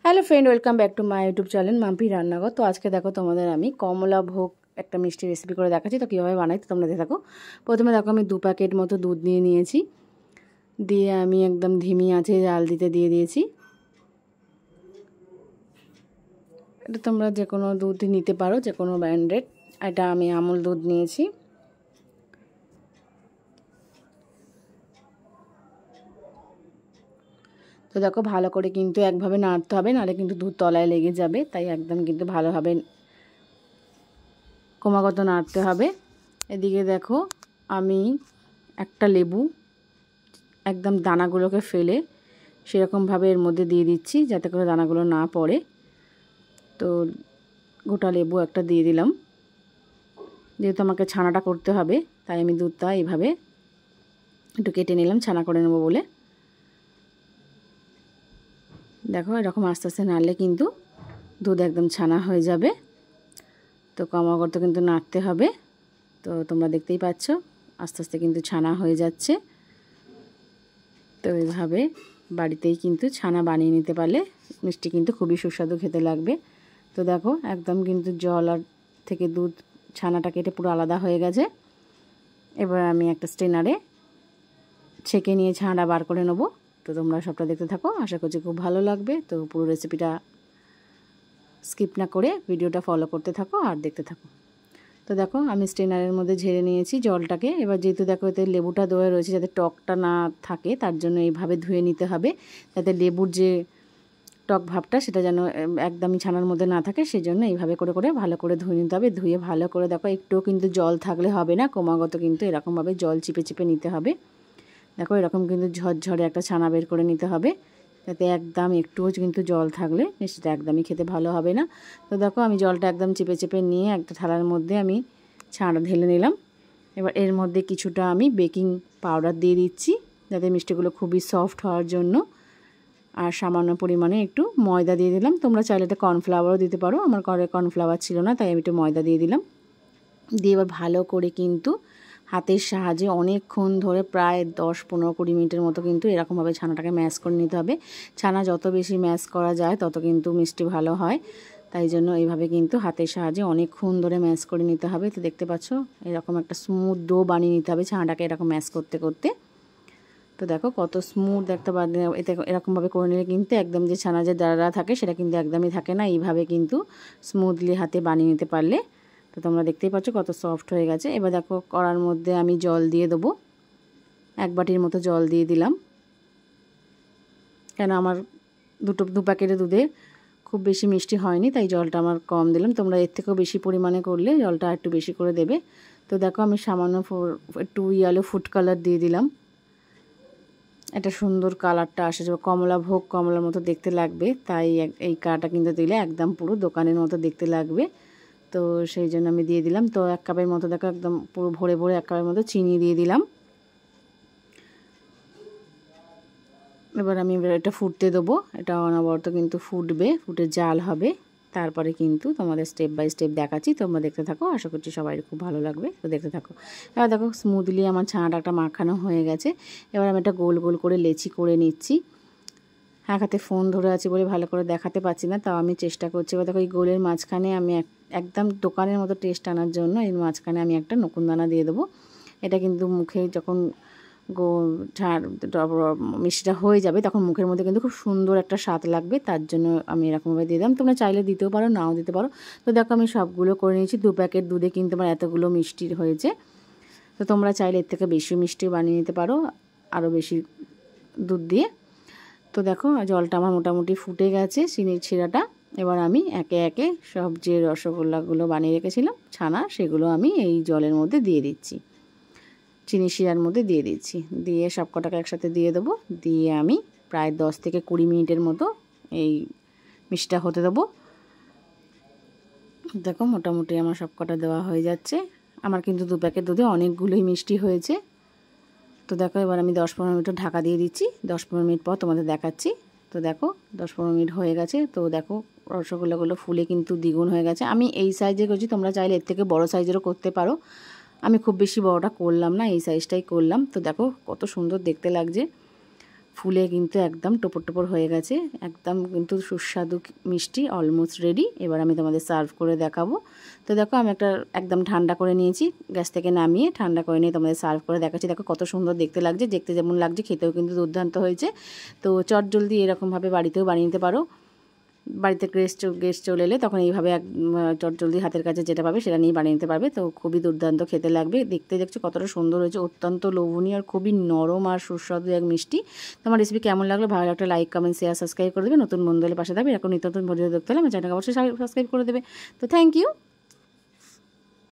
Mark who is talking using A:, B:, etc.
A: Hello friend, welcome back to my YouTube channel Mampi রান্নাঘর। তো আজকে দেখো তোমাদের আমি কমলা ভোগ একটা মিষ্টি রেসিপি করে দেখাচ্ছি। তো কীভাবে বানাই তো তোমরা দেখে থাকো। প্রথমে দেখো আমি 2 প্যাকেট মতো দুধ নিয়ে নিয়েছি, দিয়ে আমি একদম ধিমি আঁচে জাল দিতে দিয়ে দিয়েছি। এটা তোমরা যে কোনো দুধ নিতে পারো, যে কোনো ব্র্যান্ডেড। এটা আমি আমুল দুধ নিয়েছি। তো দেখো ভালো করে কিন্তু একভাবে নাড়তে হবে, নাহলে কিন্তু দুধ তলায় লেগে যাবে। তাই একদম কিন্তু ভালোভাবে ক্রমাগত নাড়তে হবে। এদিকে দেখো আমি একটা লেবু একদম দানাগুলোকে ফেলে সেরকমভাবে এর মধ্যে দিয়ে দিচ্ছি, যাতে করে দানাগুলো না পড়ে। তো গোটা লেবু একটা দিয়ে দিলাম। যেহেতু আমাকে ছানাটা করতে হবে, তাই আমি দুধটা এইভাবে একটু কেটে নিলাম ছানা করে নেবো বলে। দেখো এরকম আস্তে আস্তে নাড়লে কিন্তু দুধ একদম ছানা হয়ে যাবে। তো ক্রমাগত কিন্তু নাড়তে হবে। তো তোমরা দেখতেই পাচ্ছ আস্তে আস্তে কিন্তু ছানা হয়ে যাচ্ছে। তো এইভাবে বাড়িতেই কিন্তু ছানা বানিয়ে নিতে পারলে মিষ্টি কিন্তু খুবই সুস্বাদু খেতে লাগবে। তো দেখো একদম কিন্তু জল আর থেকে দুধ ছানাটা কেটে পুরো আলাদা হয়ে গেছে। এবার আমি একটা স্ট্রেনারে ছেঁকে নিয়ে ছানাটা বার করে নেবো। তো তোমরা সবটা দেখতে থাকো, আশা করছি খুব ভালো লাগবে। তো পুরো রেসিপিটা স্কিপ না করে ভিডিওটা ফলো করতে থাকো আর দেখতে থাকো। তো দেখো আমি স্ট্রেনারের মধ্যে ঝেড়ে নিয়েছি জলটাকে। এবার যেহেতু দেখো এতে লেবুটা দেওয়া রয়েছে, যাতে টকটা না থাকে, তার জন্য এইভাবে ধুয়ে নিতে হবে, যাতে লেবুর যে টক ভাবটা সেটা যেন একদমই ছানার মধ্যে না থাকে। সেজন্য এইভাবে করে করে ভালো করে ধুয়ে নিতে হবে। ধুয়ে ভালো করে দেখো একটুও কিন্তু জল থাকলে হবে না, ক্রমাগত কিন্তু এরকমভাবে জল চিপে চিপে নিতে হবে। দেখো এরকম কিন্তু ঝরঝরে একটা ছানা বের করে নিতে হবে, যাতে একদম একটুও কিন্তু জল থাকলে সেটা একদমই খেতে ভালো হবে না। তো দেখো আমি জলটা একদম চেপে চেপে নিয়ে একটা থালার মধ্যে আমি ছানাটা ঢেলে নিলাম। এবার এর মধ্যে কিছুটা আমি বেকিং পাউডার দিয়ে দিচ্ছি, যাতে মিষ্টিগুলো খুবই সফট হওয়ার জন্য। আর সামান্য পরিমাণে একটু ময়দা দিয়ে দিলাম। তোমরা চাইলে এটা কর্নফ্লাওয়ারও দিতে পারো, আমার ঘরে কর্নফ্লাওয়ার ছিল না, তাই আমি একটু ময়দা দিয়ে দিলাম। দিয়ে এবার ভালো করে কিন্তু হাতের সাহায্যে অনেকক্ষণ ধরে প্রায় 10-15-20 মিনিটের মতো কিন্তু এরকমভাবে ছানাটাকে ম্যাশ করে নিতে হবে। ছানা যত বেশি ম্যাশ করা যায় তত কিন্তু মিষ্টি ভালো হয়, তাই জন্য এইভাবে কিন্তু হাতের সাহায্যে অনেকক্ষণ ধরে ম্যাশ করে নিতে হবে। তো দেখতে পাচ্ছ এরকম একটা স্মুথ ডো বানিয়ে নিতে হবে ছানাটাকে এরকম ম্যাশ করতে করতে। তো দেখো কত স্মুথ একটা এতে এরকমভাবে করে নিলে কিন্তু একদম যে ছানা যে দাঁড়া থাকে সেটা কিন্তু একদমই থাকে না। এইভাবে কিন্তু স্মুথলি হাতে বানিয়ে নিতে পারলে। তো তোমরা দেখতেই পাচ্ছ কত সফট হয়ে গেছে। এবার দেখো কড়ার মধ্যে আমি জল দিয়ে দেবো, 1 বাটির মতো জল দিয়ে দিলাম, কেন আমার 2 প্যাকেটের দুধে খুব বেশি মিষ্টি হয়নি, তাই জলটা আমার কম দিলাম। তোমরা এর থেকেও বেশি পরিমাণে করলে জলটা একটু বেশি করে দেবে। তো দেখো আমি সামান্য একটু ইয়েলো ফুড কালার দিয়ে দিলাম, একটা সুন্দর কালারটা আসে, যে কমলা ভোগ কমলার মতো দেখতে লাগবে, তাই এই কালারটা কিন্তু দিলে একদম পুরো দোকানের মতো দেখতে লাগবে। তো সেই জন্য আমি দিয়ে দিলাম। তো 1 কাপের মতো দেখো একদম পুরো ভরে ভরে 1 কাপের মতো চিনি দিয়ে দিলাম। এবার আমি এটা ফুটতে দেবো, এটা অনবরত কিন্তু ফুটবে, ফুটে জাল হবে। তারপরে কিন্তু তোমাদের স্টেপ বাই স্টেপ দেখাচ্ছি, তোমরা দেখতে থাকো, আশা করছি সবাই খুব ভালো লাগবে। তো দেখতে থাকো। এবার দেখো স্মুথলি আমার ছানাটা একটা মাখানো হয়ে গেছে। এবার আমি একটা গোল গোল করে লেচি করে নিচ্ছি। হাতে ফোন ধরে আছি বলে ভালো করে দেখাতে পাচ্ছি না, তাও আমি চেষ্টা করছি। এবার দেখো এই গোলের মাঝখানে আমি একদম দোকানের মতো টেস্ট আনার জন্য এর মাঝখানে আমি একটা নকুনদানা দিয়ে দেবো। এটা কিন্তু মুখে যখন মিষ্টিটা হয়ে যাবে তখন মুখের মধ্যে কিন্তু খুব সুন্দর একটা স্বাদ লাগবে, তার জন্য আমি এরকমভাবে দিয়ে দিলাম। তোমরা চাইলে দিতেও পারো, নাও দিতে পারো। তো দেখো আমি সবগুলো করে নিয়েছি। 2 প্যাকেট দুধে কিন্তু আমার এতগুলো মিষ্টি হয়েছে। তো তোমরা চাইলে এর থেকে বেশি মিষ্টি বানিয়ে নিতে পারো, আরও বেশি দুধ দিয়ে। তো দেখো জলটা আমার মোটামুটি ফুটে গেছে, চিনির ছিঁড়াটা। এবার আমি একে একে সব যে রসগোল্লাগুলো বানিয়ে রেখেছিলাম ছানা, সেগুলো আমি এই জলের মধ্যে দিয়ে দিচ্ছি, চিনি শিরার মধ্যে দিয়ে দিচ্ছি। দিয়ে সব কটাকে একসাথে দিয়ে দেবো। দিয়ে আমি প্রায় 10-20 মিনিটের মতো এই মিষ্টিটা হতে দেবো। দেখো মোটামুটি আমার সব কটা দেওয়া হয়ে যাচ্ছে। আমার কিন্তু 2 প্যাকেট দুধে অনেকগুলোই মিষ্টি হয়েছে। তো দেখো এবার আমি 10-15 মিনিট ঢাকা দিয়ে দিচ্ছি। 10-15 মিনিট পর তোমাদের দেখাচ্ছি। তো দেখো 10-15 মিনিট হয়ে গেছে। তো দেখো রসগোল্লাগুলো ফুলে কিন্তু দ্বিগুণ হয়ে গেছে। আমি এই সাইজে করছি, তোমরা চাইলে এর থেকে বড় সাইজেরও করতে পারো। আমি খুব বেশি বড়টা করলাম না, এই সাইজটাই করলাম। তো দেখো কত সুন্দর দেখতে লাগছে। ফুলে কিন্তু একদম টোপর টোপর হয়ে গেছে। একদম কিন্তু সুস্বাদু মিষ্টি অলমোস্ট রেডি। এবার আমি তোমাদের সার্ভ করে দেখাবো। তো দেখো আমি একদম ঠান্ডা করে নিয়েছি, গ্যাস থেকে নামিয়ে ঠান্ডা করে নিয়ে তোমাদের সার্ভ করে দেখাচ্ছি। দেখো কত সুন্দর দেখতে লাগছে, দেখতে যেমন লাগছে খেতেও কিন্তু দুর্দান্ত হয়েছে। তো চটজলদি এরকমভাবে বাড়িতেও বানিয়ে নিতে পারো। বাড়িতে গেস্ট চলে এলে তখন এইভাবে চটজলদি হাতের কাছে যেটা পাবে সেটা নিয়ে বানিয়ে নিতে পারবে। তো খুবই দুর্দান্ত খেতে লাগবে। দেখতে দেখছো কতটা সুন্দর হয়েছে, অত্যন্ত লোভনীয় আর খুবই নরম আর সুস্বাদু এক মিষ্টি। তোমার রেসিপি কেমন লাগলো ভালো একটা লাইক কমেন্ট শেয়ার সাবস্ক্রাইব করে দেবে। নতুন বন্ধু হলে পাশে থাকবে, এরকম নিত্য নতুন ভিডিও দেখতে হলে আমার চ্যানেলকে অবশ্যই সাবস্ক্রাইব করে দেবে। তো থ্যাংক ইউ।